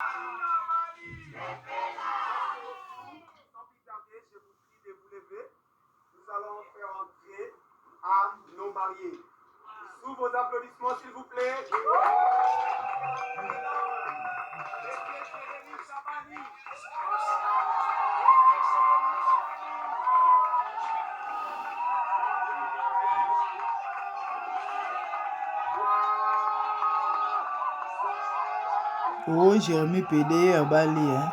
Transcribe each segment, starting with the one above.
Nous allons faire entrer à nos mariés. Sous vos applaudissements, s'il vous plaît. Oh, Jérémy PD à Bali, hein.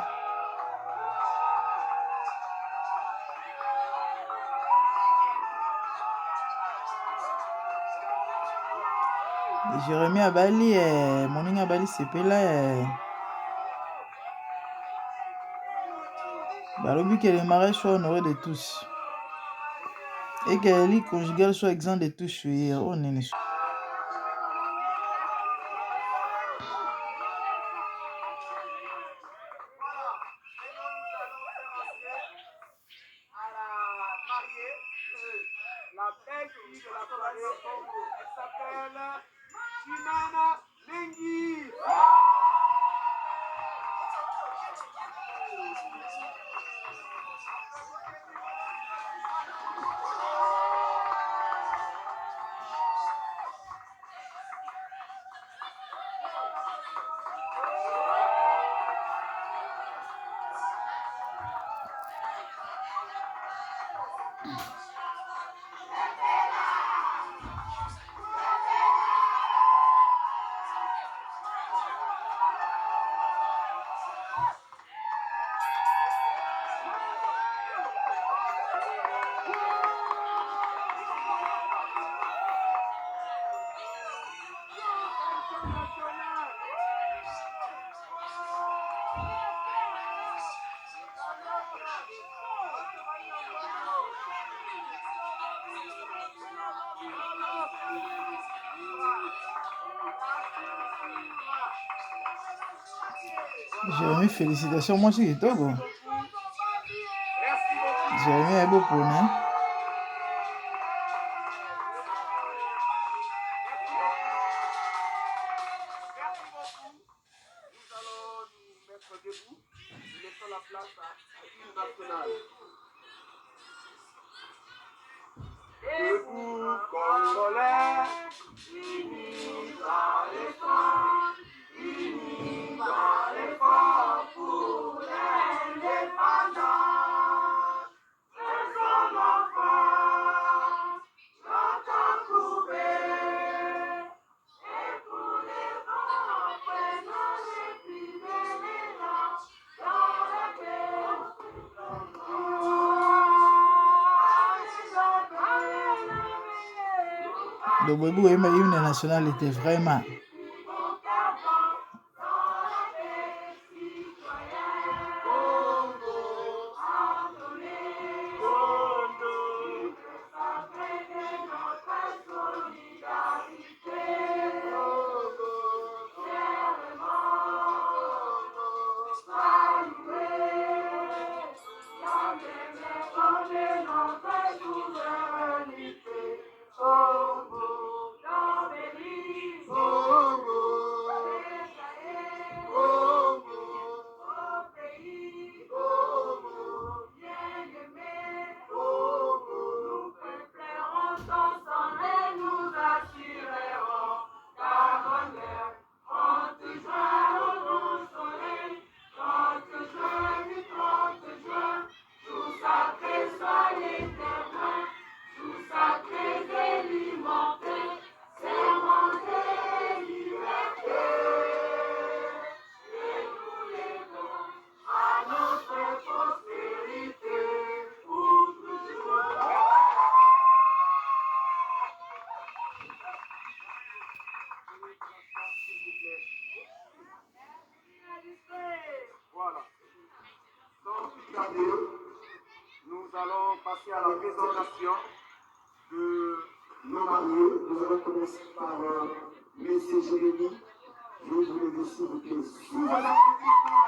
Jérémy à Bali, mon à Bali, c'est pas là. Bah, le but que les mariages soient honorés de tous. Et que les lits conjugales soient exempts de tout chouïr. Oh, n'est La belle fille de la soirée, elle s'appelle Chimène Lenghi. Jérémy, félicitations, moi aussi, Togo. Jérémy est beau pour nous. Debout, Congolais, unis dans l'effort, unis dans l'effort pour l'indépendance. Son enfant, j'entends couper, et pour les vents, prenons les plus belles élans dans la paix. Le Boubou est une nationalité, vraiment. Voilà. Sans plus tarder, nous allons passer à la présentation de nos mariés. Nous allons commencer par M. Jérémy. Je vous lever s'il vous plaît. Sous vos applaudissements.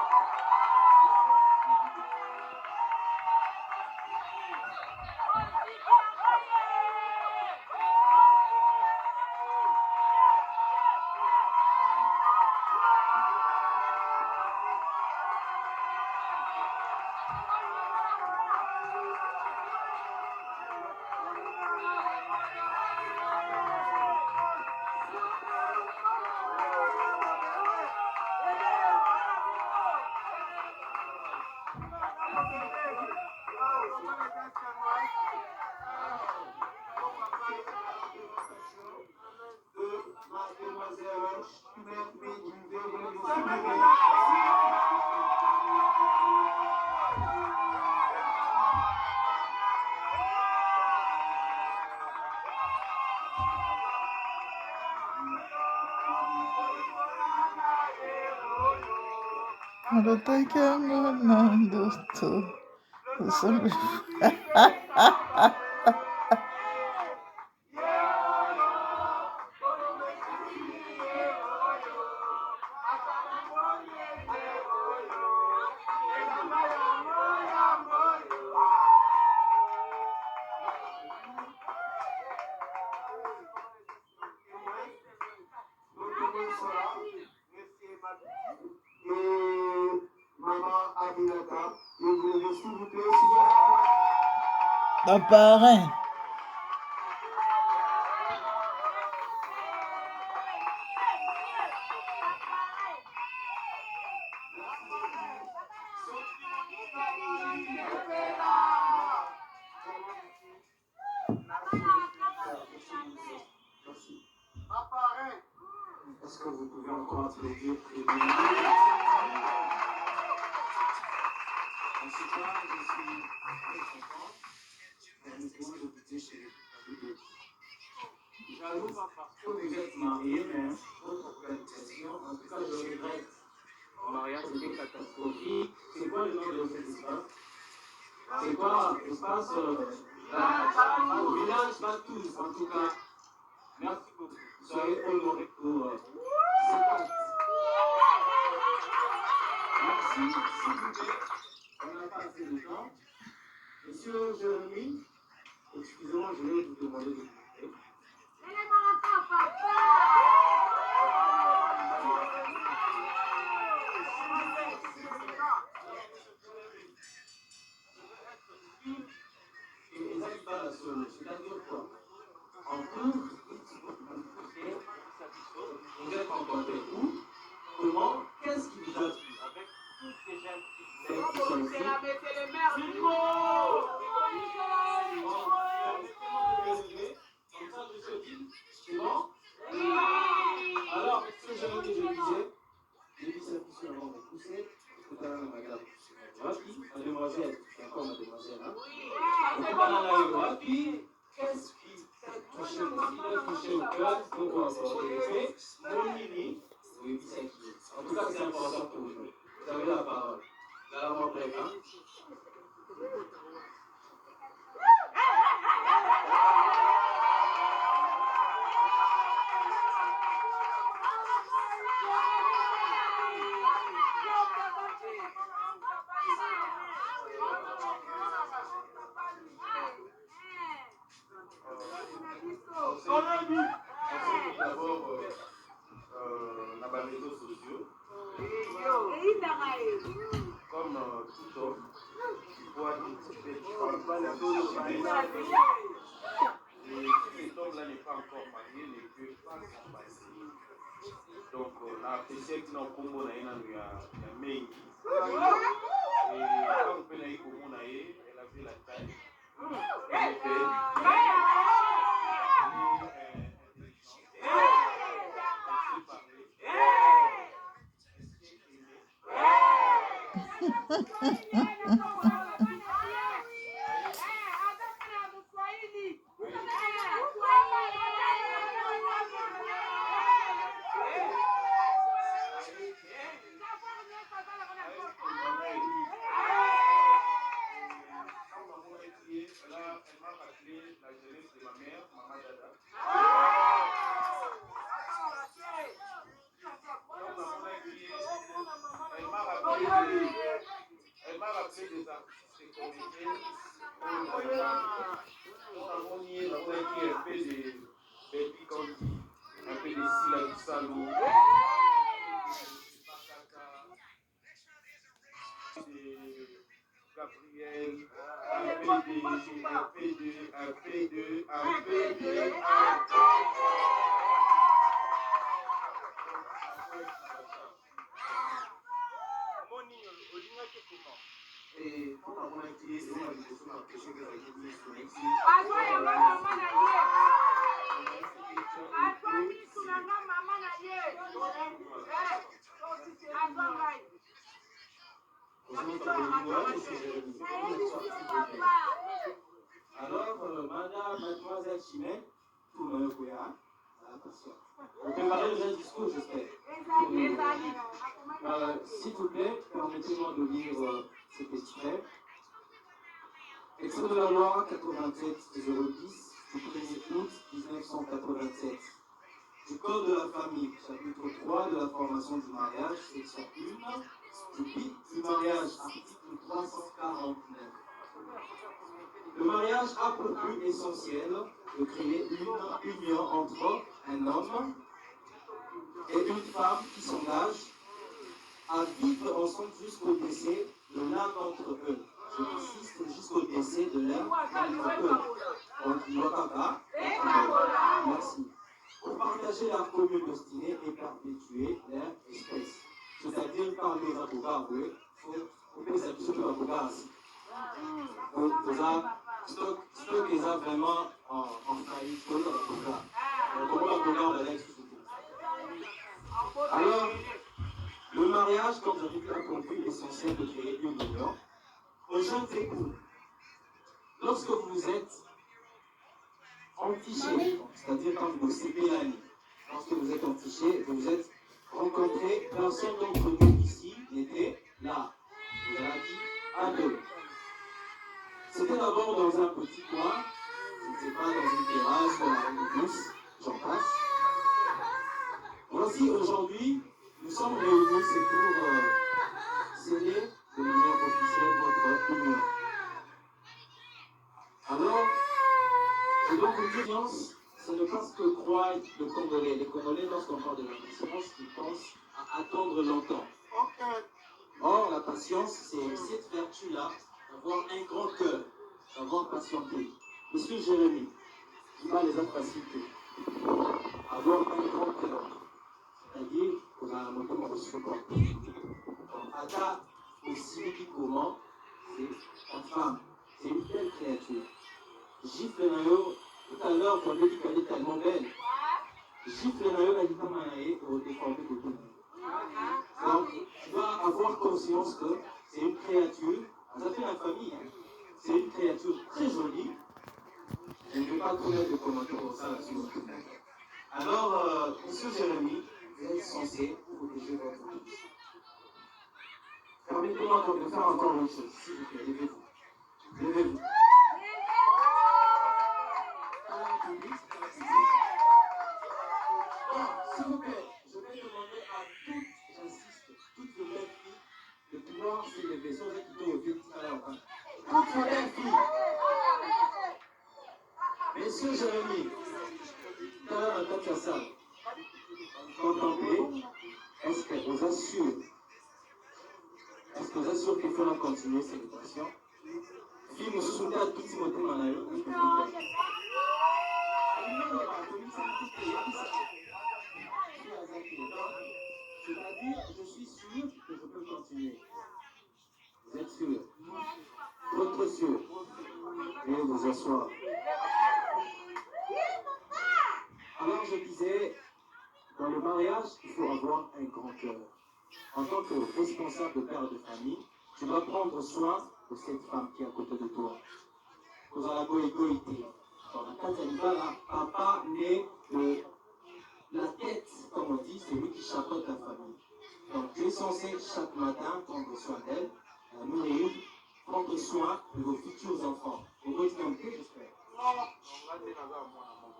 Le parrain. Est-ce que vous pouvez encore applaudir? En ce cas, je suis très content. Permettez-moi de vous dire chez les jaloux pas parce que vous êtes mariés, mais votre organisation, en tout cas, je regrette. Le mariage, c'était catastrophique. C'est quoi le nom de cet espace? C'est quoi l'espace au village Batous, en tout cas. Merci beaucoup. Soyez honorés pour cette acte. Merci, s'il vous plaît. On n'a pas assez de temps. Monsieur Jérémy, excusez-moi, je vais vous demander de vous plaît. Et les habitations, c'est-à-dire quoi? En cours, vous êtes rencontrés où? Comment? Qu'est-ce qui vous a plu? Avec toutes ces jeunes qui sont ici. C'est le maire du mot. Comme ça, je suis dit, c'est bon? Alors, ce que je disais, j'ai dit cette question avant de pousser, tout à l'heure, madame. Mademoiselle, c'est encore mademoiselle, hein? Tout à l'heure, qu'est-ce qui t'a touché au cœur pour vous aborder? Mon mini, oui, c'est qui? En tout cas, c'est important pour vous. Vous avez la parole. Vous allez avoir bref, hein? D'abord, dans les réseaux sociaux, comme tout homme, il voit une petite et cet homme-là n'est pas encore marié, ne peut pas s'en passer. Donc, on a apprécié que nous avons un mengi. Et quand on peut aller au monde, elle a vu la taille. Elle est belle. Elle m'a rappelé la jeunesse de ma mère, Maman Dada. Elle m'a rappelé des artistes qu'on était. Nous avons nié la voix qui est un peu de Baby Candy, un peu de Sila du Salou, de Gabriel, un peu de. Et quand on a été, c'est moi qui suis empêché que j'ai été sur ici. Alors, madame, mademoiselle Chimène, tout le monde est là. Vous préparez déjà le discours, j'espère. S'il vous plaît, permettez-moi de lire cet extrait. Extrait de la loi 87-010 du 1er août 1987. Du Code de la famille, chapitre 3 de la formation du mariage, section 1, du du mariage, article 349. Le mariage a pour but essentiel de créer une union entre un homme et une femme qui s'engagent à vivre ensemble jusqu'au décès de l'un d'entre eux. Je insiste, jusqu'au décès de l'un d'entre eux. Merci. Pour partager leur commune destinée et perpétuer leur espèce. C'est-à-dire, quand les avocats, il faut que les avocats stock les a vraiment en faillite. Alors, le mariage, comme j'avais dit, a pour but essentiel de créer une union. Aux jeunes époux, lorsque vous êtes entichés, c'est-à-dire quand vous cédez la nuit, lorsque vous êtes entichés, vous vous êtes rencontrés, personne d'entre nous ici n'était là. Vous avez dit à deux. C'était d'abord dans un petit coin, ce n'était pas dans une terrasse, dans une douce, j'en passe. Voici aujourd'hui, nous sommes réunis, c'est pour sceller de manière officielle votre union. Alors, je dois vous dire, ce n'est pas ce que croient les Congolais. Les Congolais, lorsqu'on parle de la patience, ils pensent à attendre longtemps. Or, la patience, c'est cette vertu-là, d'avoir un grand cœur, d'avoir patienté. Monsieur Jérémie, il va les incapaciter. Avoir un grand cœur, c'est-à-dire qu'on a un moteur de secours. Ada, aussi comment, c'est ta femme, c'est une belle créature. Gifle Nayo, tout à l'heure, quand on dit qu'elle est tellement belle, Gifle Nayo, elle dit pas mal au défendu de tout. Donc, tu dois avoir conscience que c'est une créature, ça fait la famille, hein. C'est une créature très jolie. Je ne vais pas tout mettre de commentaires pour ça là-dessus. Alors, monsieur Jérémie, vous êtes censé protéger votre fils. Permettez-moi donc de faire encore une chose, s'il vous plaît, levez-vous. Levez-vous. S'il vous plaît, je vais demander à toutes, j'insiste, toutes les belles filles de pouvoir s'élever, sans être plutôt au vieux tout à l'heure. Toutes les belles filles. Monsieur Jérémie, tout à l'heure, dans ta salle, contemplez, est-ce que vous assure qu'il faut continuer cette éducation? Fille, nous souhaitons à tout Timothée Manayo. C'est-à-dire, je suis sûr que je peux continuer. Vous êtes sûr? Votre sûr? Veuillez vous asseoir. Alors je disais, dans le mariage, il faut avoir un grand cœur. En tant que responsable de père de famille, tu dois prendre soin de cette femme qui est à côté de toi. Vous avez la goïgoïté. Dans la Katanibala, là, papa naît de la tête, comme on dit, c'est lui qui chapeaute la famille. Donc tu es censé chaque matin prendre soin d'elle, la nourrir, prendre soin de vos futurs enfants. Vous pouvez se monter, j'espère.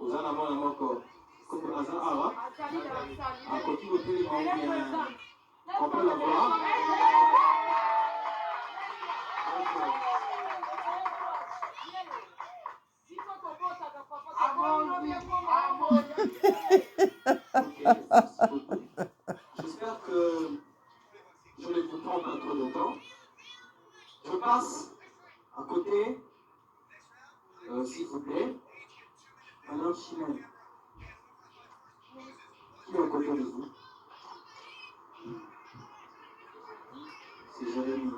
Vous avez un encore. Comme Aza Awa, à côté de téléphone, on peut la voir. J'espère que je ne vous prends pas trop de temps. Je passe à côté, s'il vous plaît, Madame Chimène. Qui est à côté de vous? C'est Jérémie.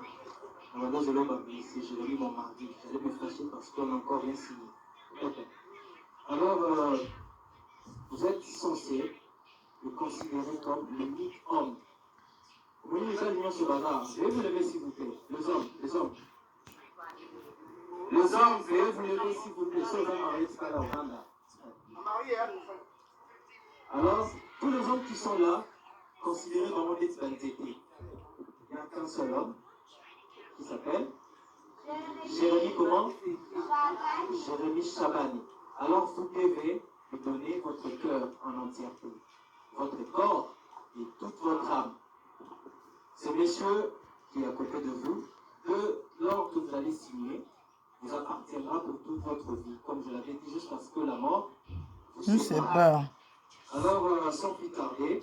Madame Zolombabi, c'est Jérémie, mon mari. J'allais me fâcher parce qu'on n'a encore rien signé. Alors, vous êtes censé le considérer comme l'unique homme. Oui, nous allons ce bazar. Veuillez vous lever s'il vous plaît. Les hommes. Les hommes, veuillez vous lever s'il vous plaît. Sauf un mari, c'est pas la Ouganda. Alors, tous les hommes qui sont là, considérés dans mon identité. Il n'y a qu'un seul homme qui s'appelle Jérémy comment? Jérémy Chabani. Alors vous devez lui donner votre cœur en entièreté, votre corps et toute votre âme. Ce monsieur qui est à côté de vous, lors que vous allez signer, vous appartiendra pour toute votre vie, comme je l'avais dit, jusqu'à ce que la mort vous sépare. Alors, sans plus tarder,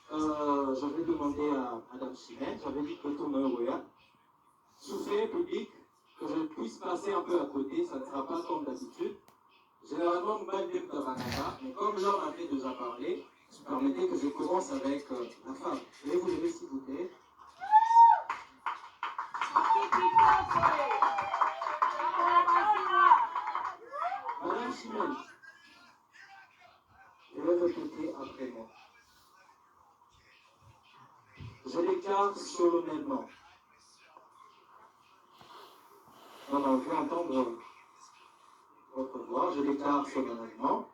je vais demander à Madame Chimène, j'avais dit que tout me regarde. Soufflez public, que je puisse passer un peu à côté, ça ne sera pas comme d'habitude. Généralement, nous parlons de Tabanaka, mais comme l'homme avait déjà parlé, permettez que je commence avec la femme. Veuillez vous lever s'il vous plaît. Madame Chimène, je vais répéter après moi. Je déclare solennellement. Non, on veut entendre votre voix. Je déclare solennellement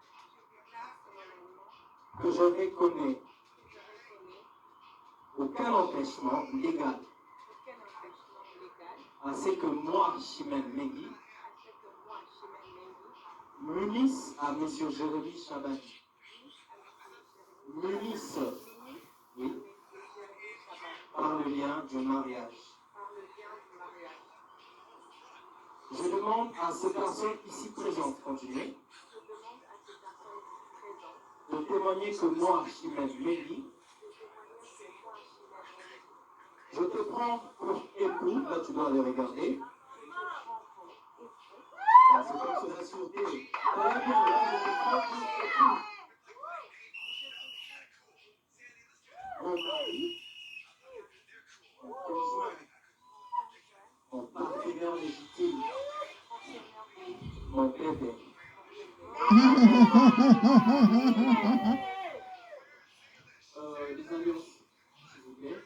que je reconnais aucun empêchement légal à ce que moi, Chimène Mengi, m'unisse à M. Jérémy Chabani. M'unisse, oui, par le lien du mariage. Je demande à ces personnes ici présentes, continuez, de témoigner que moi, Chimène Mengi, je te prends pour époux, là tu dois les regarder. Ah, c'est comme sur la sûreté. Très bien, là je te prends pour époux. Mon mari, mon conjoint, mon partenaire légitime, mon bébé. Les alliances, s'il vous plaît.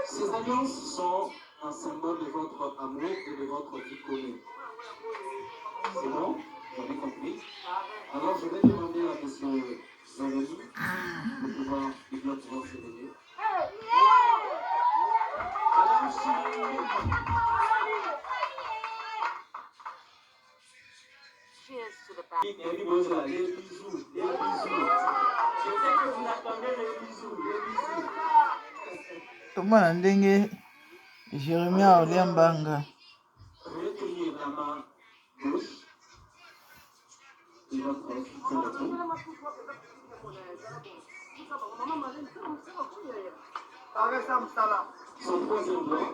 Ces alliances sont un symbole de votre amour et de votre vie commune. C'est bon? Vous avez compris? Alors je vais demander à M. Jérémy de pouvoir se lever. Madame Chimène. Les bisous, les bisous. Je sais que vous attendez les bisous, les bisous. Tomana ndenge Jérémy aolia mbanga. Veuillez tenir la main gauche de votre fille. Son troisième doigt.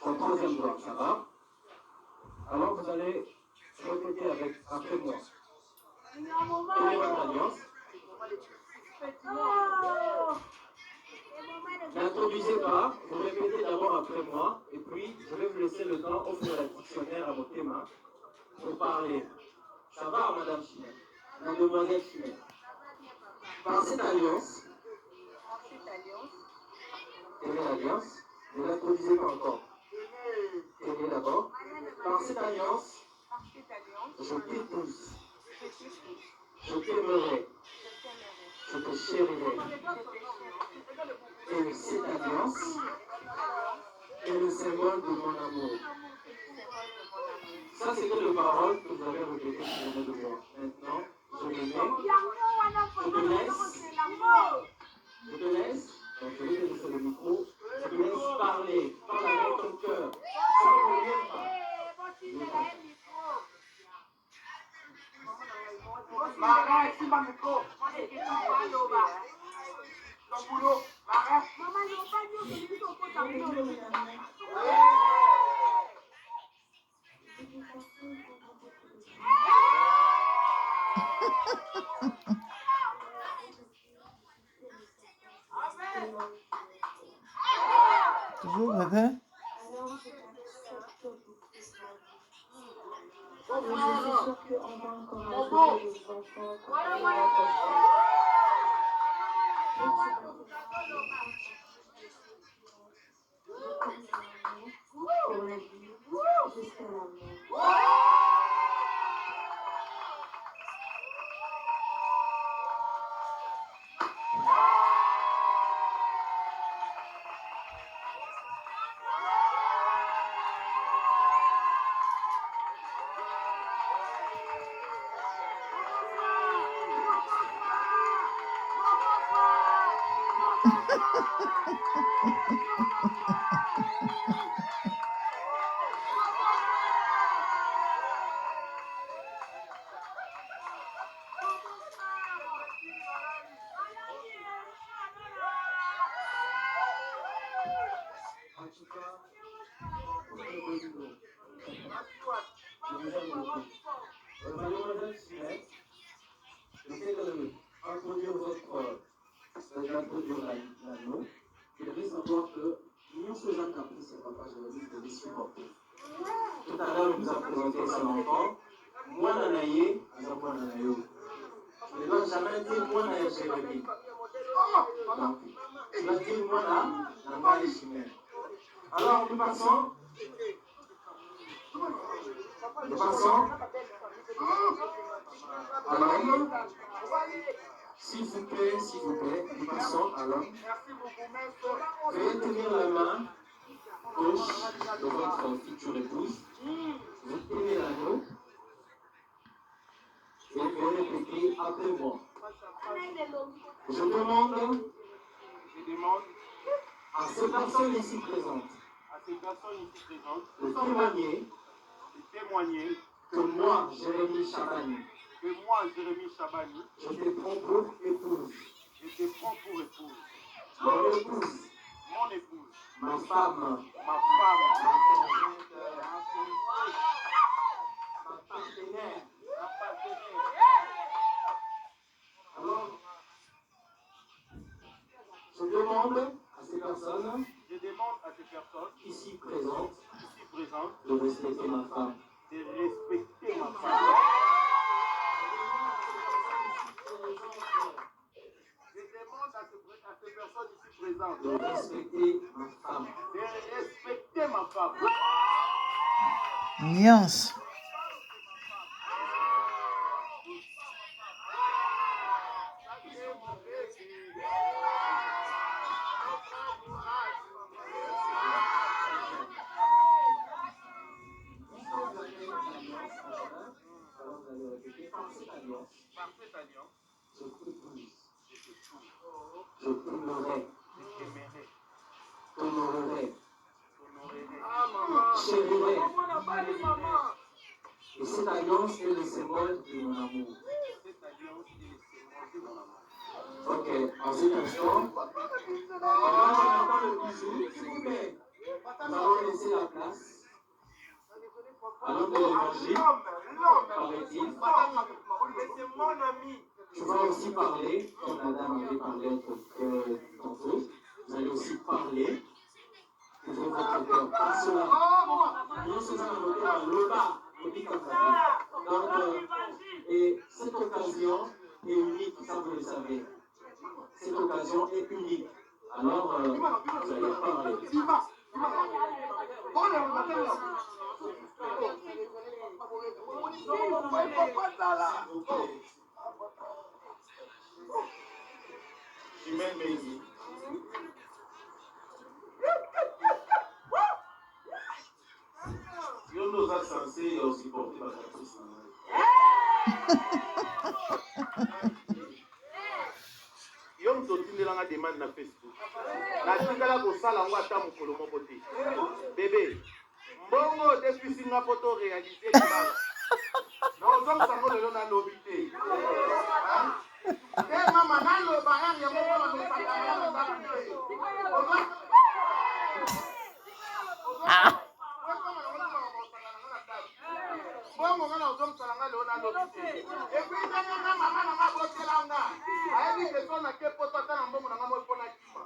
Son troisième doigt, ça va? Alors vous allez répéter après moi. Tenez votre alliance. N'introduisez pas, vous répétez d'abord après moi, et puis je vais vous laisser le temps, offrir le dictionnaire à vos témoins pour parler. Ça va, Madame Chimène, Mademoiselle Chimène. Par cette alliance, tenez l'alliance, ne l'introduisez pas encore. Tenez d'abord. Par cette alliance, je t'épouse, je t'aimerai, je te chérirai. Et cette alliance est le symbole de mon amour. Ça, c'était les paroles que vous avez répétées qui venaient de moi. Maintenant, je les mets. Je te laisse. Je te laisse. Donc, je vais te laisser le micro. Je te laisse parler. Parle avec ton cœur. Sans mourir pas. Toujours vrai. Alors je t'accepte pour Islam. Mais je suis sûre qu'on va encore ajouter des enfants quand on va comprendre. Et tu vas comme l'amour pour la vie jusqu'à la mort. En tout cas, pour le boulot, je vous aime beaucoup. Mademoiselle Simette, j'essaie d'introduire l'anneau. Je devrais savoir que Mignon Suzanne Caprice, c'est papa, je vais vous les supporter. Tout à l'heure, il nous a présenté son enfant. Moi, Nanaye, nous avons Nanayo. Je ne dois jamais dire moi, Nanaye, Jérémy. Donc, tu vas dire moi, là, Nanaye, Chimène. Alors, nous passons. À l'homme. S'il vous plaît, nous passons à l'homme. Veuillez tenir la main gauche de votre future épouse. Vous tenez l'anneau. Et vous répétez après moi. Je demande à ces personnes ici présentes de témoigner que moi, Jérémy Chabani, je te prends pour épouse. Mon épouse, ma femme, ma partenaire. Alors, je demande à ces personnes ici présentes de respecter ma femme. De respecter ma femme. Nuance. Par cette alliance, je t'épouse, je t'aimerai, t'honorerai, chérirai. Et cette alliance est le symbole de mon amour. Ok, en cet instant, pendant qu'on entend le bisou, s'il vous plaît, nous allons laisser la place à l'homme de l'évangile, paraît-il. Tu vas aussi parler, comme la dame avait parlé tantôt. Vous allez aussi parler. Ouvrez votre cœur. Par cela, nous sommes dans le bas, donc, et cette occasion est unique, ça vous le savez. Cette occasion est unique. Alors, vous allez parler. Chimène Mendy. Yo nous a censé supporter la caprice. Yo totindelanga demande na Facebook. Natikala kosala ngo ata mokolo moko te. Bébé, mbongo depuis Singapour to réaliser libala. Na ozongisa ngo lelo na lobi te. Mama naloba yange moko na mesaka na ndako te. Bongo ngana uzomsala nga leo na lobi te. Epi nanga mama na mabotelanga. Ayebi keso na ke poto ata na mbongo na nga mo pona kima.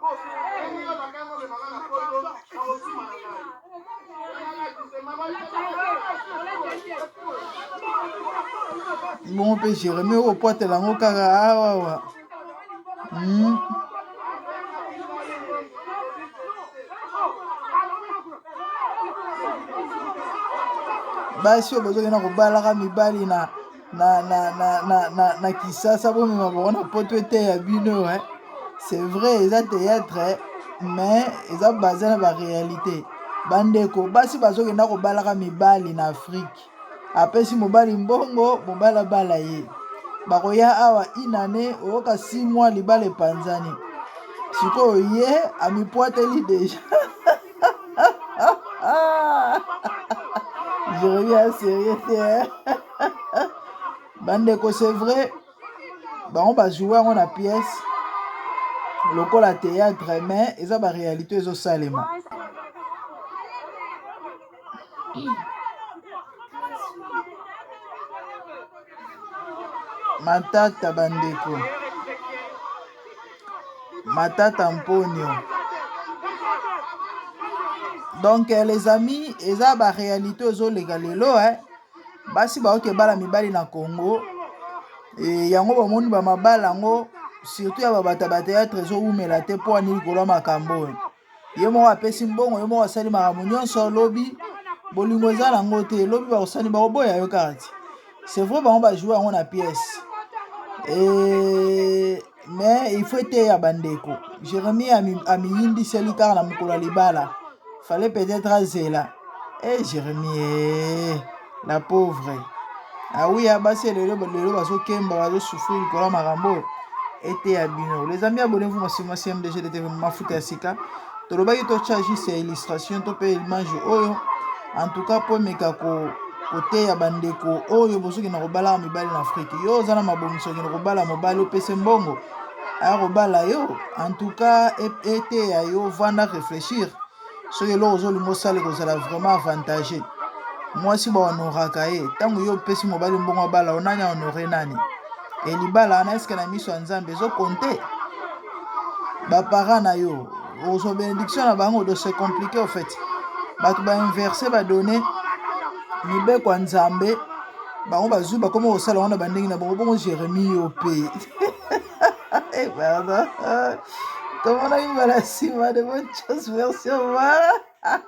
Eni yo na kango le manga na poto na Bon mpe Jérémie okopwatela yango kaka awawa. Basi oyo bazokenda kobalaka mibali na Kisasa bomema bango na poto ete ya bino. C'est vrai eza théâtre mais eza basé na baréalité. Bandeko basi bazokenda kobalaka mibali na Afrique. Apesi mobali mbongo mobali abala ye. Bakoya awa inane oyoka 6 mois libala epanzani. Sikoyo ye amipwateli deja. Je reviens sérieux. Bandeko c'est vrai. Bango bazoué yango na pièce. Lokola théâtre mais eza ba réalité ezosalema. Matata bandeko. Matata mponio. Donc les amis, eza ba réalité ezolega lelo basi baoke bala mibali na Congo. Et yango bamoni ba mabala yango surtout ya babata ba théâtre ezoumela te po ani likolo makambo. Ye moko apesi mbongo, ye moko asali makambo nyonso lobi bolingo eza nango te, lobi bakosali bakoboya yo kati. C'est vrai bango bajouer yango na pièce. Mais il faut être ya bandeko. Jérémie amiyindi seli kaka na mokolo libala. Fallait peut-être azela. Jérémie, la pauvre. Ah oui, basi lelo bazokemba bazosouffrir likolo makambo ete ya bino. Les amis, abonnez-vous à CMDG de TV Mafuta ya Sika. Tolobaki to charge ces illustrations to pe image oyo. En tout cas pour meka côté ya bandeko oyo bosoki na kobala mibali na Afrique. Yo zana mabongiso ki na kobala mobali opese mbongo. A kobala yo. En tout cas ete ya yo vanda réfléchir. Soki lo ozolingo sale kozala vraiment avantagé. Moi si ba honoraka ye, tango yo pesi mobali mbongo bala onanya honorer nani. Et libala na eske na miso nzambe zo compter. Ba parents na yo, ozo bénédiction na bango de c'est compliqué en fait. Bato ba inverser ba donner mibe kwa nzambe. Bango bazu ba komo osala wana bandingi na bongo Jérémie yo pe. Pardon. Comment on a eu mal à de bonnes choses, merci, au revoir.